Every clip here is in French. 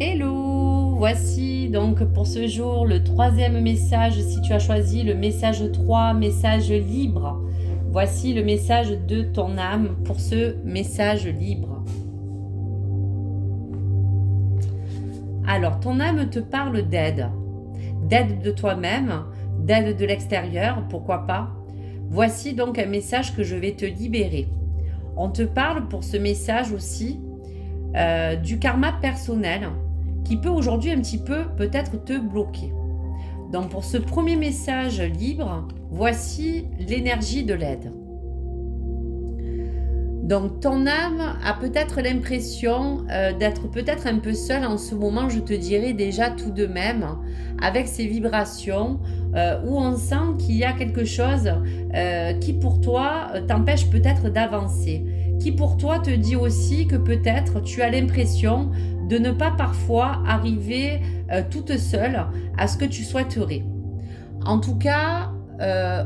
Hello, voici donc pour ce jour le troisième message. Si tu as choisi le message 3, message libre, voici le message de ton âme pour ce message libre. Alors, ton âme te parle d'aide de toi-même, d'aide de l'extérieur, pourquoi pas. Voici donc un message que je vais te libérer. On te parle pour ce message aussi du karma personnel qui peut aujourd'hui un petit peu peut-être te bloquer. Donc pour ce premier message libre, voici l'énergie de l'aide. Donc ton âme a peut-être l'impression d'être peut-être un peu seule en ce moment, je te dirais déjà tout de même, avec ces vibrations où on sent qu'il y a quelque chose qui pour toi t'empêche peut-être d'avancer, qui pour toi te dit aussi que peut-être tu as l'impression de ne pas parfois arriver toute seule à ce que tu souhaiterais. En tout cas,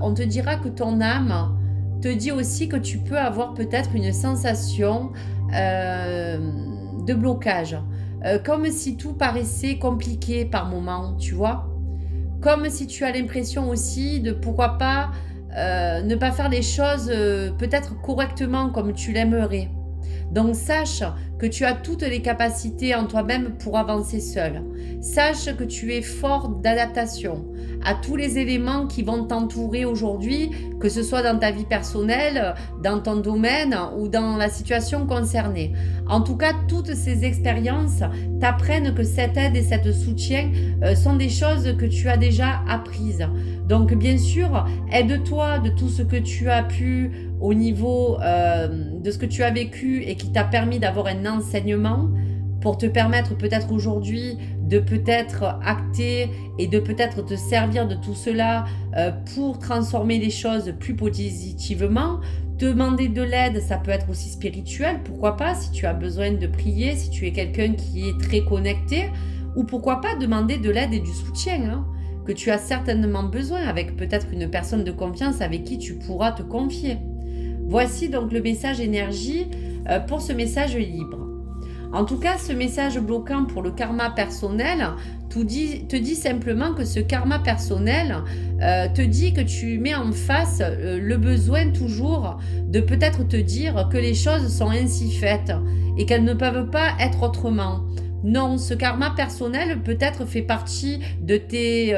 on te dira que ton âme te dit aussi que tu peux avoir peut-être une sensation de blocage, comme si tout paraissait compliqué par moments, tu vois, comme si tu as l'impression aussi de pourquoi pas ne pas faire les choses peut-être correctement comme tu l'aimerais. Donc sache que tu as toutes les capacités en toi-même pour avancer seul. Sache que tu es fort d'adaptation à tous les éléments qui vont t'entourer aujourd'hui, que ce soit dans ta vie personnelle, dans ton domaine ou dans la situation concernée. En tout cas, toutes ces expériences t'apprennent que cette aide et ce soutien sont des choses que tu as déjà apprises. Donc bien sûr, aide-toi de tout ce que tu as pu au niveau de ce que tu as vécu et qui t'a permis d'avoir un enseignement pour te permettre peut-être aujourd'hui de peut-être acter et de peut-être te servir de tout cela pour transformer les choses plus positivement. Demander de l'aide, ça peut être aussi spirituel, pourquoi pas, si tu as besoin de prier, si tu es quelqu'un qui est très connecté, ou pourquoi pas demander de l'aide et du soutien, hein, que tu as certainement besoin avec peut-être une personne de confiance avec qui tu pourras te confier. Voici donc le message énergie pour ce message libre. En tout cas, ce message bloquant pour le karma personnel te dit simplement que ce karma personnel te dit que tu mets en face le besoin toujours de peut-être te dire que les choses sont ainsi faites et qu'elles ne peuvent pas être autrement. Non, ce karma personnel peut-être fait partie de tes,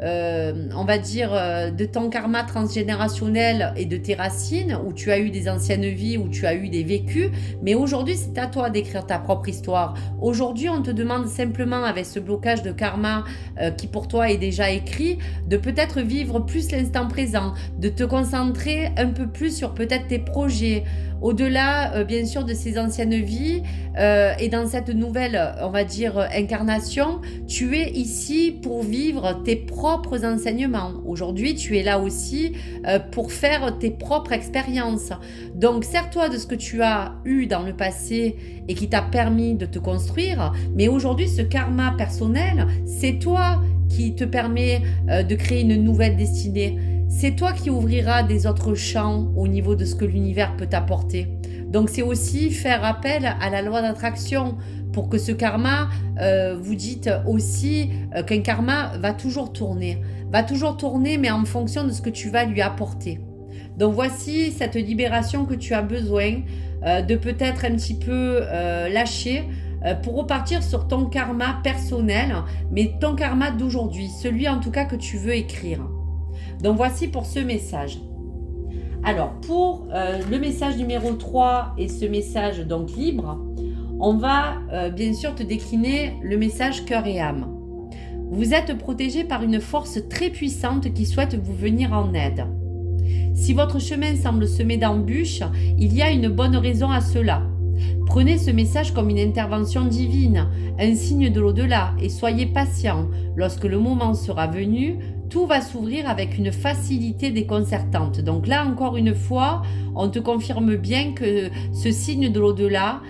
on va dire, de ton karma transgénérationnel et de tes racines, où tu as eu des anciennes vies, où tu as eu des vécus, mais aujourd'hui c'est à toi d'écrire ta propre histoire. Aujourd'hui on te demande simplement avec ce blocage de karma qui pour toi est déjà écrit, de peut-être vivre plus l'instant présent, de te concentrer un peu plus sur peut-être tes projets, au-delà bien sûr de ces anciennes vies et dans cette nouvelle, on va dire, incarnation, tu es ici pour vivre tes propres enseignements. Aujourd'hui, tu es là aussi pour faire tes propres expériences. Donc, sers-toi de ce que tu as eu dans le passé et qui t'a permis de te construire, mais aujourd'hui, ce karma personnel, c'est toi qui te permet de créer une nouvelle destinée. C'est toi qui ouvriras des autres champs au niveau de ce que l'univers peut t'apporter. Donc c'est aussi faire appel à la loi d'attraction pour que ce karma, vous dites aussi qu'un karma va toujours tourner mais en fonction de ce que tu vas lui apporter. Donc voici cette libération que tu as besoin de peut-être un petit peu lâcher pour repartir sur ton karma personnel, mais ton karma d'aujourd'hui, celui en tout cas que tu veux écrire. Donc voici pour ce message. Alors pour le message numéro 3 et ce message donc libre, on va bien sûr te décliner le message cœur et âme. Vous êtes protégé par une force très puissante qui souhaite vous venir en aide. Si votre chemin semble semé d'embûches, il y a une bonne raison à cela. Prenez ce message comme une intervention divine, un signe de l'au-delà et soyez patient. Lorsque le moment sera venu, tout va s'ouvrir avec une facilité déconcertante. Donc là, encore une fois, on te confirme bien que ce signe de l'au-delà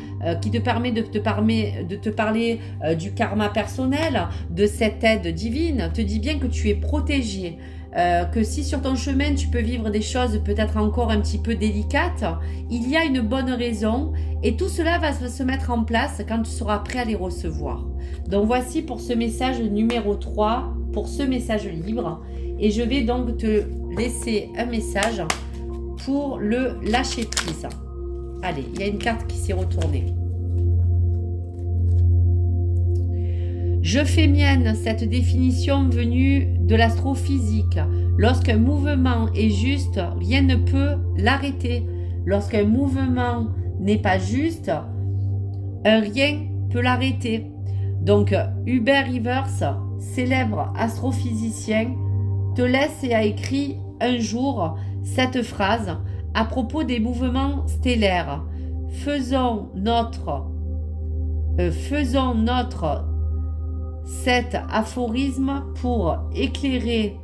qui te permet de te parler du karma personnel, de cette aide divine, te dit bien que tu es protégé. que si sur ton chemin tu peux vivre des choses peut-être encore un petit peu délicates, il y a une bonne raison et tout cela va se mettre en place quand tu seras prêt à les recevoir. Donc voici pour ce message numéro 3, pour ce message libre, et je vais donc te laisser un message pour le lâcher prise. Allez, il y a une carte qui s'est retournée. Je fais mienne cette définition venue de l'astrophysique. Lorsqu'un mouvement est juste, rien ne peut l'arrêter. Lorsqu'un mouvement n'est pas juste, un rien peut l'arrêter. Donc, Hubert Rivers, célèbre astrophysicien, te laisse et a écrit un jour cette phrase à propos des mouvements stellaires. Faisons notre cet aphorisme pour éclairer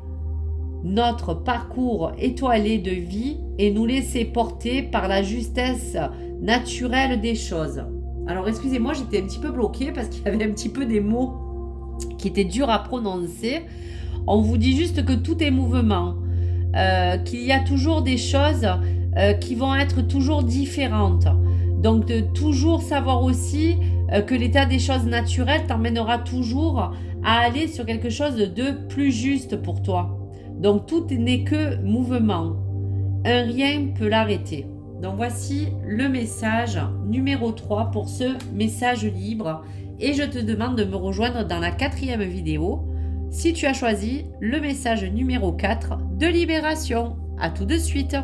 notre parcours étoilé de vie et nous laisser porter par la justesse naturelle des choses. Alors excusez-moi, j'étais un petit peu bloquée parce qu'il y avait un petit peu des mots qui étaient durs à prononcer. On vous dit juste que tout est mouvement, qu'il y a toujours des choses qui vont être toujours différentes. Donc de toujours savoir aussi que l'état des choses naturelles t'emmènera toujours à aller sur quelque chose de plus juste pour toi. Donc tout n'est que mouvement. Un rien peut l'arrêter. Donc voici le message numéro 3 pour ce message libre. Et je te demande de me rejoindre dans la 4e vidéo si tu as choisi le message numéro 4 de libération. À tout de suite.